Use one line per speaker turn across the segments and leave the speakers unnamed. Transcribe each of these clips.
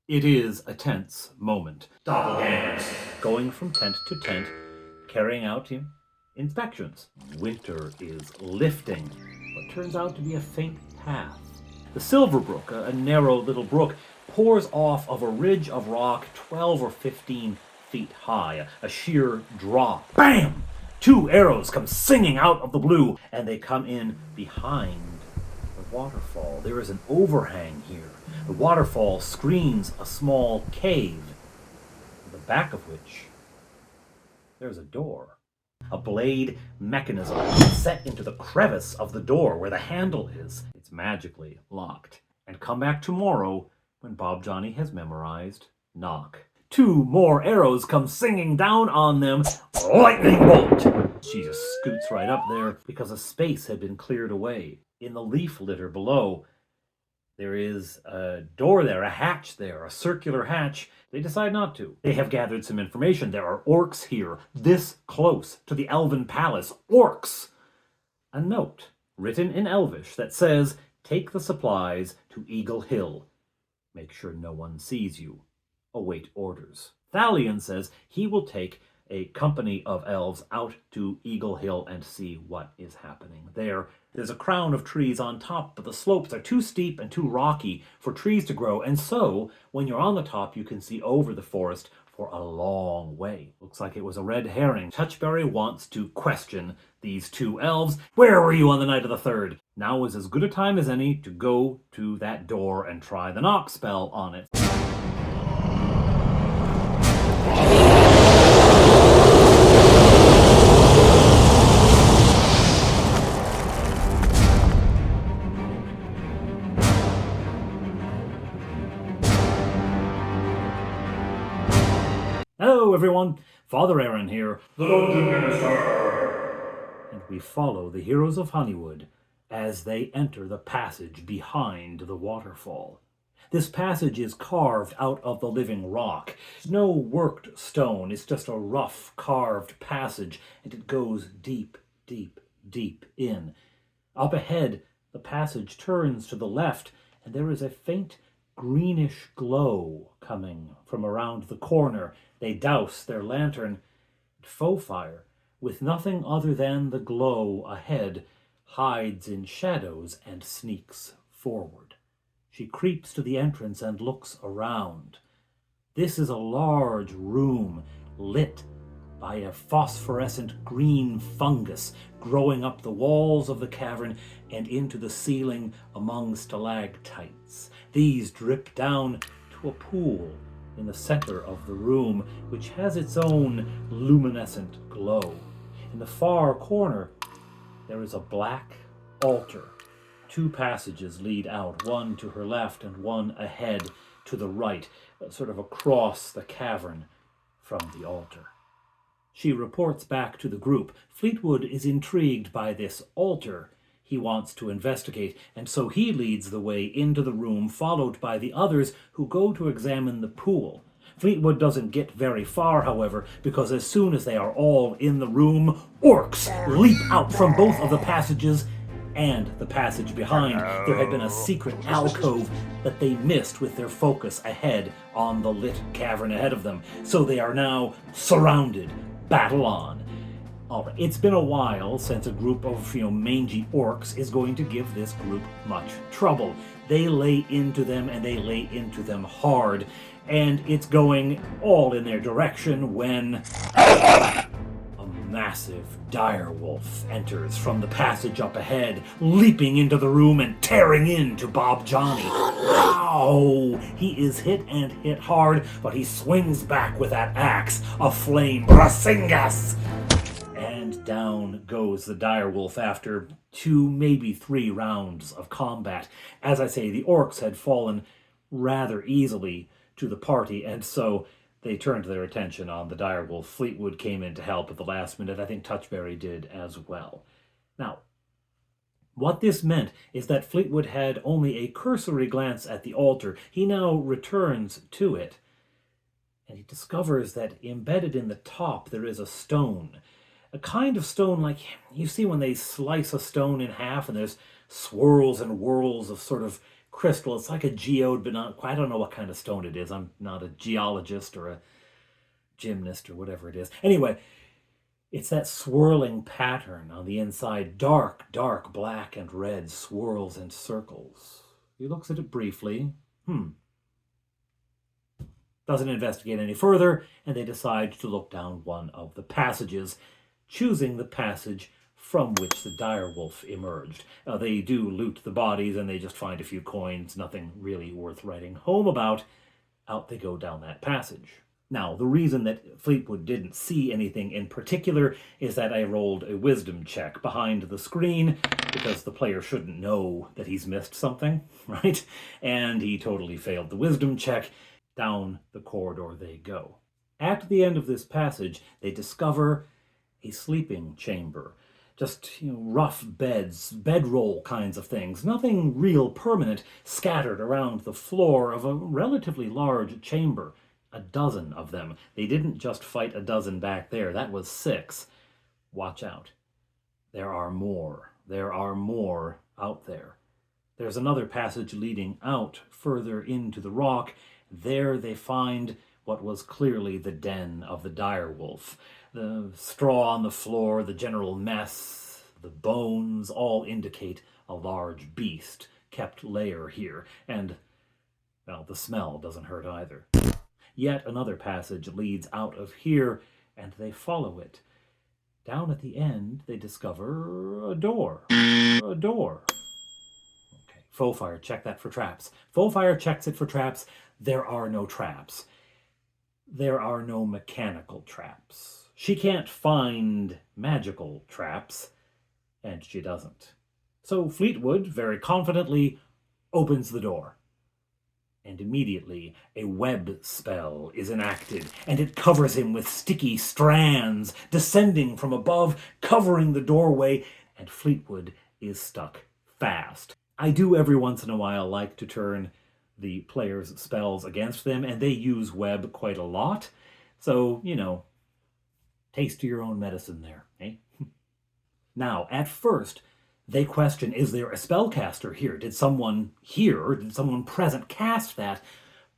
It is a tense moment. Doppelgangers going from tent to tent, carrying out inspections. Winter is lifting what turns out to be a faint path. The Silver Brook, a narrow little brook, pours off of a ridge of rock 12 or 15 feet high, a sheer drop. Bam! Two arrows come singing out of the blue, and they come in behind the waterfall. There is an overhang here. The waterfall screens a small cave, at the back of which there's a door. A blade mechanism set into the crevice of the door where the handle is. It's magically locked. And come back tomorrow when Bob Johnny has memorized knock. Two more arrows come singing down on them. Lightning bolt! She just scoots right up there because a space had been cleared away. In the leaf litter below, there is a door there, a hatch there, a circular hatch. They decide not to. They have gathered some information. There are orcs here, this close to the Elven Palace. Orcs! A note written in Elvish that says, take the supplies to Eagle Hill. Make sure no one sees you. Await orders. Thalion says he will take a company of elves out to Eagle Hill and see what is happening there. There's a crown of trees on top, but the slopes are too steep and too rocky for trees to grow, and so when you're on the top you can see over the forest for a long way. Looks like it was a red herring. Touchberry wants to question these two elves. Where were you on the night of the 3rd? Now is as good a time as any to go to that door and try the knock spell on it. Hello everyone, Father Aaron here, the Dungeon Minister, and we follow the Heroes of Honeywood as they enter the passage behind the waterfall. This passage is carved out of the living rock. There's no worked stone, it's just a rough carved passage, and it goes deep, deep, deep in. Up ahead, the passage turns to the left, and there is a faint greenish glow coming from around the corner. They douse their lantern. Faux fire, with nothing other than the glow ahead, hides in shadows and sneaks forward. She creeps to the entrance and looks around. This is a large room lit by a phosphorescent green fungus growing up the walls of the cavern and into the ceiling among stalactites. These drip down to a pool in the center of the room, which has its own luminescent glow. In the far corner, there is a black altar. Two passages lead out, one to her left and one ahead to the right, sort of across the cavern from the altar. She reports back to the group. Fleetwood is intrigued by this altar. He wants to investigate, and so he leads the way into the room, followed by the others who go to examine the pool. Fleetwood doesn't get very far, however, because as soon as they are all in the room, orcs leap out from both of the passages and the passage behind. There had been a secret alcove that they missed with their focus ahead on the lit cavern ahead of them. So they are now surrounded. Battle on. Alright, it's been a while since a group of, mangy orcs is going to give this group much trouble. They lay into them, and they lay into them hard, and it's going all in their direction when a massive direwolf enters from the passage up ahead, leaping into the room and tearing into Bob Johnny. Ow! He is hit and hit hard, but he swings back with that axe of flame. Brasingas! And down goes the direwolf after 2, maybe 3 rounds of combat. As I say, the orcs had fallen rather easily to the party, and so they turned their attention on the direwolf. Fleetwood came in to help at the last minute. I think Touchberry did as well. Now, what this meant is that Fleetwood had only a cursory glance at the altar. He now returns to it, and he discovers that embedded in the top there is a stone. A kind of stone like you see when they slice a stone in half and there's swirls and whirls of sort of crystal. It's like a geode, but not quite. I don't know what kind of stone it is. I'm not a geologist or a gymnast or whatever it is. Anyway, it's that swirling pattern on the inside. Dark, dark black and red swirls and circles. He looks at it briefly. Doesn't investigate any further, and they decide to look down one of the passages, choosing the passage from which the direwolf emerged. They do loot the bodies, and they just find a few coins, nothing really worth writing home about. Out they go down that passage. Now, the reason that Fleetwood didn't see anything in particular is that I rolled a wisdom check behind the screen, because the player shouldn't know that he's missed something, right? And he totally failed the wisdom check. Down the corridor they go. At the end of this passage, they discover a sleeping chamber. Just, rough beds, bedroll kinds of things. Nothing real permanent, scattered around the floor of a relatively large chamber. A dozen of them. They didn't just fight a dozen back there. That was 6. Watch out. There are more. There are more out there. There's another passage leading out further into the rock. There they find what was clearly the den of the direwolf. The straw on the floor, the general mess, the bones, all indicate a large beast kept lair here. And, well, the smell doesn't hurt either. Yet another passage leads out of here, and they follow it. Down at the end, they discover a door. A door. Okay, Foefire, check that for traps. Foefire checks it for traps. There are no traps. There are no mechanical traps. She can't find magical traps, and she doesn't. So Fleetwood, very confidently, opens the door. And immediately a web spell is enacted, and it covers him with sticky strands, descending from above, covering the doorway, and Fleetwood is stuck fast. I do every once in a while like to turn the player's spells against them, and they use web quite a lot. So, taste your own medicine there, eh? Now, at first, they question, is there a spellcaster here? Did someone here, did someone present cast that?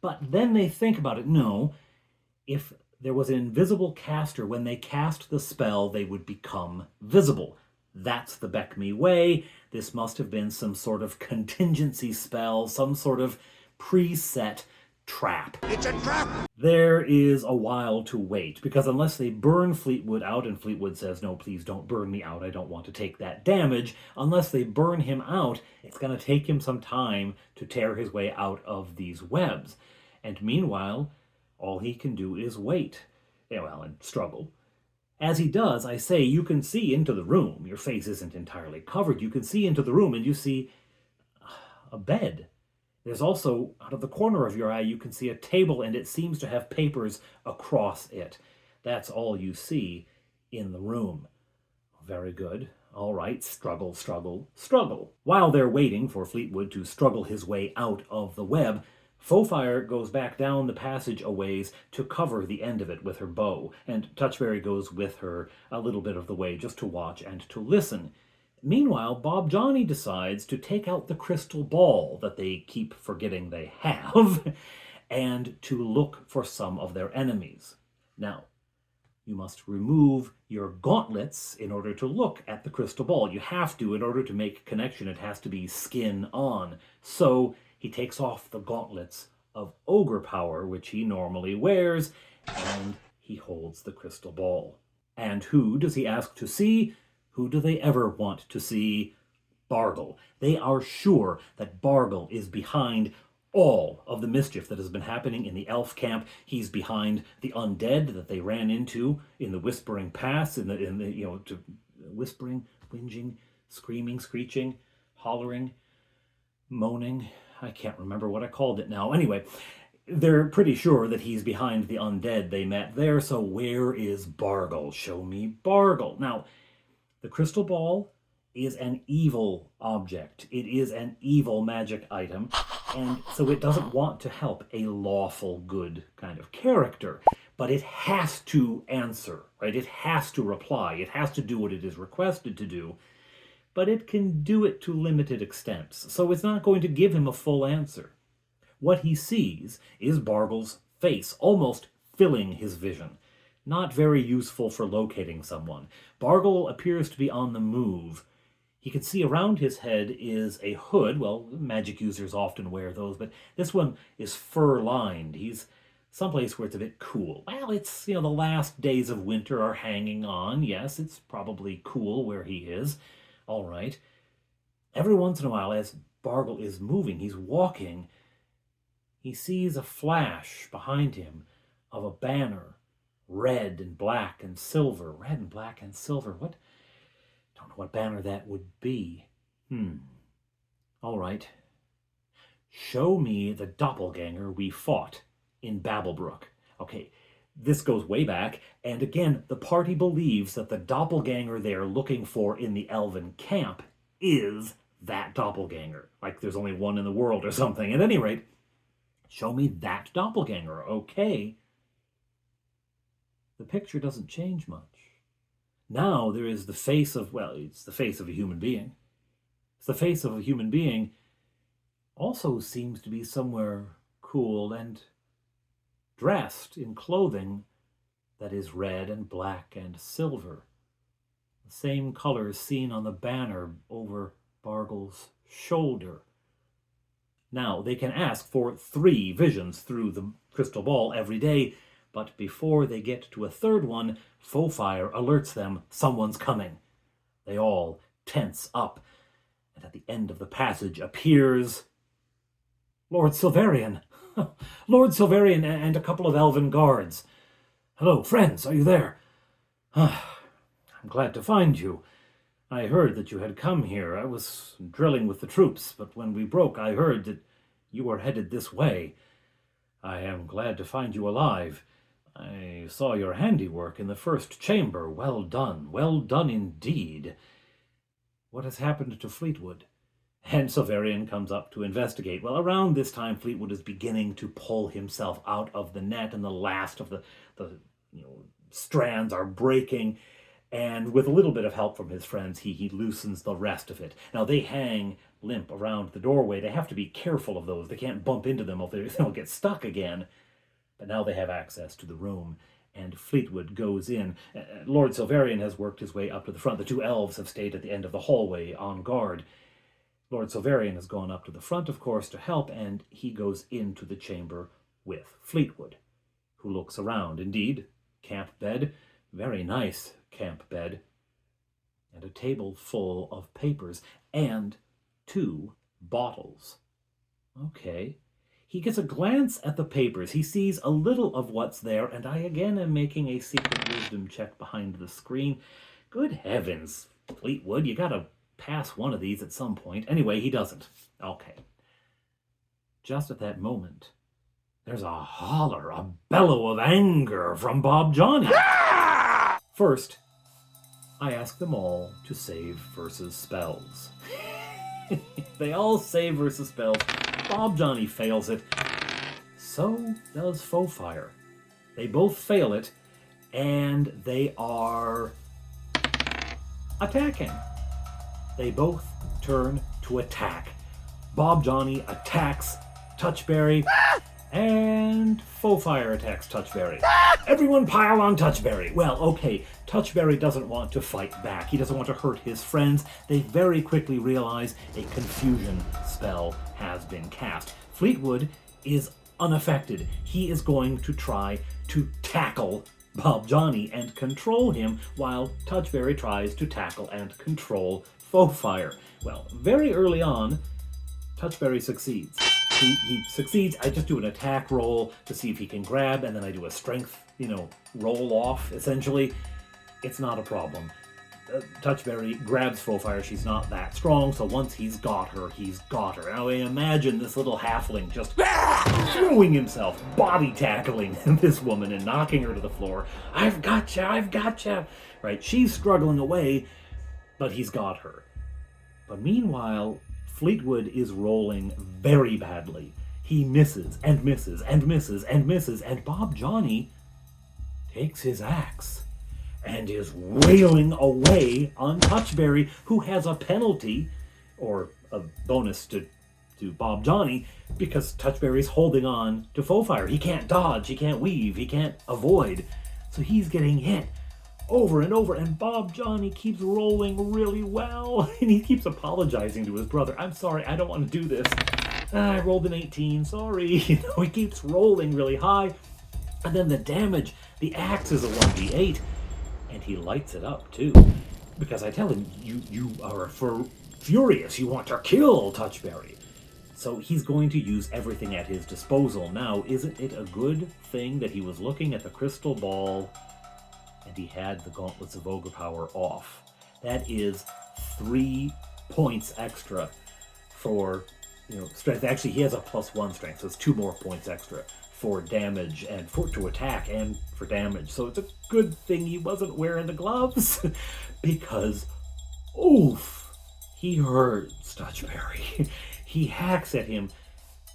But then they think about it. No, if there was an invisible caster, when they cast the spell, they would become visible. That's the BECMI way. This must have been some sort of contingency spell, some sort of preset trap. It's a trap! There is a while to wait, because unless they burn Fleetwood out, and Fleetwood says, no, please don't burn me out, I don't want to take that damage, unless they burn him out, it's going to take him some time to tear his way out of these webs. And meanwhile, all he can do is wait. And struggle. As he does, I say, you can see into the room. Your face isn't entirely covered. You can see into the room, and you see a bed. There's also, out of the corner of your eye, you can see a table, and it seems to have papers across it. That's all you see in the room. Very good. All right, struggle, struggle, struggle. While they're waiting for Fleetwood to struggle his way out of the web, Foefire goes back down the passage a ways to cover the end of it with her bow, and Touchberry goes with her a little bit of the way just to watch and to listen. Meanwhile, Bob Johnny decides to take out the crystal ball that they keep forgetting they have and to look for some of their enemies. Now, you must remove your gauntlets in order to look at the crystal ball. You have to, in order to make connection, it has to be skin on. So he takes off the gauntlets of ogre power, which he normally wears, and he holds the crystal ball. And who does he ask to see? Who do they ever want to see? Bargle. They are sure that Bargle is behind all of the mischief that has been happening in the elf camp. He's behind the undead that they ran into in the Whispering Pass, whispering, whinging, screaming, screeching, hollering, moaning. I can't remember what I called it now. Anyway, they're pretty sure that he's behind the undead they met there, so where is Bargle? Show me Bargle. Now, the crystal ball is an evil object. It is an evil magic item, and so it doesn't want to help a lawful good kind of character. But it has to answer, right? It has to reply. It has to do what it is requested to do. but it can do it to limited extents, so it's not going to give him a full answer. What he sees is Bargle's face, almost filling his vision. Not very useful for locating someone. Bargle appears to be on the move. He can see around his head is a hood. Well, magic users often wear those, but this one is fur-lined. He's someplace where it's a bit cool. Well, it's, the last days of winter are hanging on. Yes, it's probably cool where he is. All right. Every once in a while, as Bargle is moving, he's walking, he sees a flash behind him of a banner, red and black and silver. Red and black and silver. What? Don't know what banner that would be. All right. Show me the doppelganger we fought in Babelbrook. Okay, this goes way back, and again, the party believes that the doppelganger they're looking for in the elven camp is that doppelganger. Like there's only one in the world or something. At any rate, show me that doppelganger, okay? The picture doesn't change much. Now there is the face of, it's the face of a human being. It's the face of a human being also seems to be somewhere cool and dressed in clothing that is red and black and silver. The same colors seen on the banner over Bargle's shoulder. Now, they can ask for 3 visions through the crystal ball every day, but before they get to a third one, faux fire alerts them someone's coming. They all tense up, and at the end of the passage appears Lord Sylvarian. Lord Sylvarian and a couple of elven guards. Hello, friends, are you there? I'm glad to find you. I heard that you had come here. I was drilling with the troops, but when we broke, I heard that you were headed this way. I am glad to find you alive. I saw your handiwork in the first chamber. Well done indeed. What has happened to Fleetwood? And Sylvarian comes up to investigate. Well, around this time, Fleetwood is beginning to pull himself out of the net, and the last of the strands are breaking. And with a little bit of help from his friends, he loosens the rest of it. Now, they hang limp around the doorway. They have to be careful of those. They can't bump into them or they'll get stuck again. But now they have access to the room, and Fleetwood goes in. Lord Sylvarian has worked his way up to the front. The 2 elves have stayed at the end of the hallway on guard. Lord Sylvarian has gone up to the front, of course, to help, and he goes into the chamber with Fleetwood, who looks around. Indeed, camp bed, very nice camp bed, and a table full of papers, and 2 bottles. Okay. He gets a glance at the papers. He sees a little of what's there, and I again am making a secret wisdom check behind the screen. Good heavens, Fleetwood, you gotta pass one of these at some point. Anyway, he doesn't. Okay. Just at that moment, there's a holler, a bellow of anger from Bob Johnny. First, I ask them all to save versus spells. They all save versus spells. Bob Johnny fails it. So does Faux Fire. They both fail it, and they are attacking. They both turn to attack. Bob Johnny attacks Touchberry, and Faux Fire attacks Touchberry. Everyone pile on Touchberry. Well, okay, Touchberry doesn't want to fight back. He doesn't want to hurt his friends. They very quickly realize a confusion spell has been cast. Fleetwood is unaffected. He is going to try to tackle Bob Johnny and control him, while Touchberry tries to tackle and control Faux Fire. Well, very early on, Touchberry succeeds. He succeeds. I just do an attack roll to see if he can grab, and then I do a strength, roll off, essentially. It's not a problem. Touchberry grabs Faux Fire. She's not that strong, so once he's got her, he's got her. Now imagine this little halfling just throwing himself, body tackling this woman and knocking her to the floor. I've gotcha. Right, she's struggling away, but he's got her. But meanwhile, Fleetwood is rolling very badly. He misses and misses and misses and misses, and Bob Johnny takes his axe and is wailing away on Touchberry, who has a penalty, or a bonus to Bob Johnny, because Touchberry's holding on to Foefire. He can't dodge, he can't weave, he can't avoid. So he's getting hit over and over, and Bob Johnny keeps rolling really well, and he keeps apologizing to his brother. I'm sorry, I don't want to do this. I rolled an 18, sorry. He keeps rolling really high. And then the damage, the axe is a 1d8, and he lights it up too. Because I tell him, you are furious, you want to kill Touchberry. So he's going to use everything at his disposal. Now, isn't it a good thing that he was looking at the crystal ball and he had the Gauntlets of Ogre Power off? That is 3 points extra for, strength. Actually, he has a +1 strength, so it's 2 more points extra for damage and to attack and for damage. So it's a good thing he wasn't wearing the gloves because, oof, he hurts Touchberry. He hacks at him.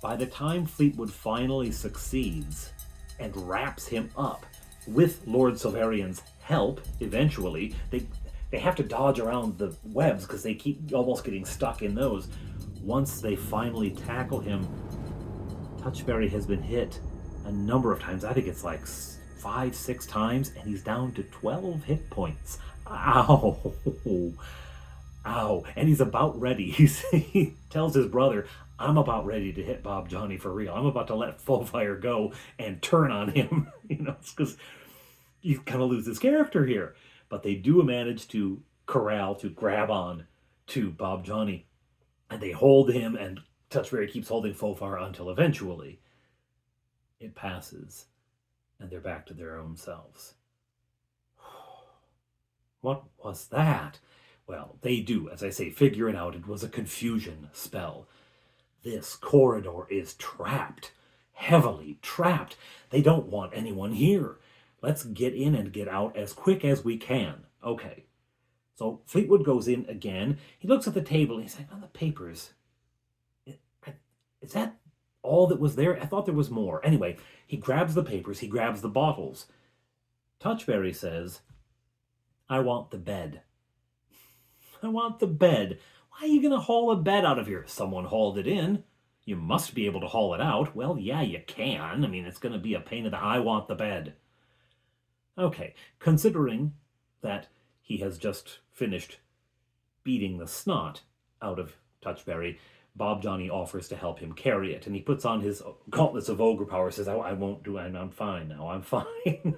By the time Fleetwood finally succeeds and wraps him up with Lord Sylvarian's help, eventually, they have to dodge around the webs because they keep almost getting stuck in those. Once they finally tackle him, Touchberry has been hit a number of times. I think it's like 5-6 times, and he's down to 12 hit points. Ow! Ow. And he's about ready. He tells his brother, I'm about ready to hit Bob Johnny for real. I'm about to let Foefire go and turn on him. It's because he's going to lose his character here. But they do manage to grab on to Bob Johnny. And they hold him, and Touchberry keeps holding Foefire until eventually it passes, and they're back to their own selves. What was that? Well, they do, as I say, figure it out. It was a confusion spell. This corridor is trapped, heavily trapped. They don't want anyone here. Let's get in and get out as quick as we can. Okay. So Fleetwood goes in again. He looks at the table and he's like, the papers. Is that all that was there? I thought there was more. Anyway, he grabs the papers. He grabs the bottles. Touchberry says, I want the bed. I want the bed. Why are you going to haul a bed out of here? Someone hauled it in. You must be able to haul it out. Well, yeah, you can. I mean, it's going to be a pain in the... I want the bed. Okay, considering that he has just finished beating the snot out of Touchberry, Bob Johnny offers to help him carry it. And he puts on his Gauntlets of Ogre Power, says, I won't do it. I'm fine now. I'm fine.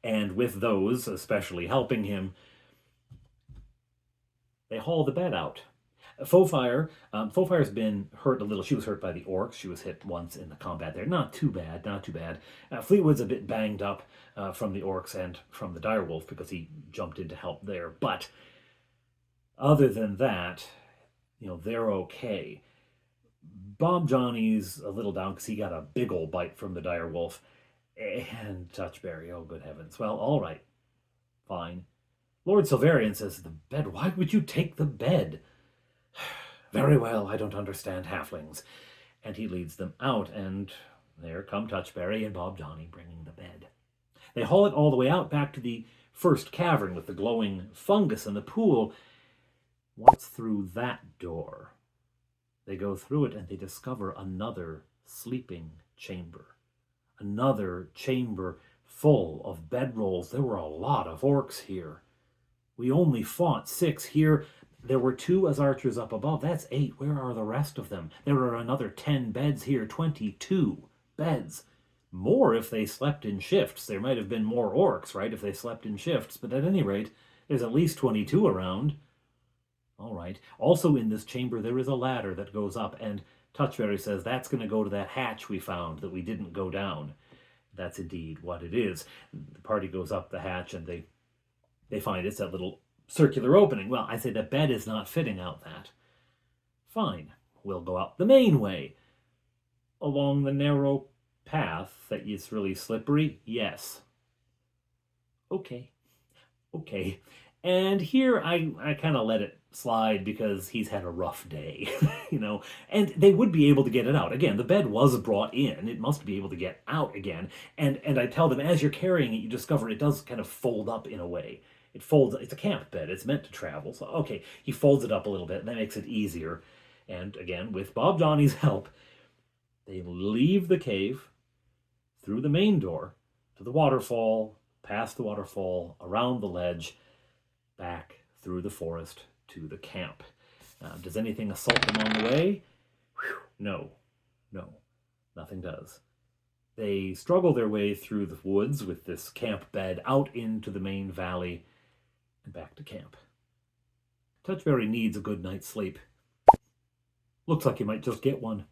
And with those, especially helping him, they haul the bed out. Foefire's been hurt a little. She was hurt by the orcs. She was hit once in the combat there. Not too bad, not too bad. Fleetwood's a bit banged up from the orcs and from the direwolf because he jumped in to help there. But other than that, they're okay. Bob Johnny's a little down because he got a big old bite from the direwolf. And Touchberry, oh good heavens. Well, all right, fine. Lord Sylvarian says, the bed, why would you take the bed? Very well, I don't understand halflings. And he leads them out, and there come Touchberry and Bob Johnny bringing the bed. They haul it all the way out back to the first cavern with the glowing fungus in the pool. What's through that door? They go through it and they discover another sleeping chamber. Another chamber full of bedrolls. There were a lot of orcs here. We only fought 6 here. There were 2 as archers up above. That's 8. Where are the rest of them? There are another 10 beds here. 22 beds. More if they slept in shifts. There might have been more orcs, right, if they slept in shifts. But at any rate, there's at least 22 around. All right. Also in this chamber, there is a ladder that goes up, and Touchberry says that's going to go to that hatch we found that we didn't go down. That's indeed what it is. The party goes up the hatch, and they find it's that little circular opening. Well, I say the bed is not fitting out that. Fine. We'll go out the main way. Along the narrow path that is really slippery? Yes. Okay. And here I kind of let it slide because he's had a rough day, and they would be able to get it out. Again, the bed was brought in. It must be able to get out again. And I tell them, as you're carrying it, you discover it does kind of fold up in a way. It folds, it's a camp bed. It's meant to travel. So, okay, he folds it up a little bit, and that makes it easier. And again, with Bob Johnny's help, they leave the cave through the main door to the waterfall, past the waterfall, around the ledge, back through the forest to the camp. Does anything assault them on the way? No, nothing does. They struggle their way through the woods with this camp bed out into the main valley and back to camp. Touchberry needs a good night's sleep. Looks like he might just get one.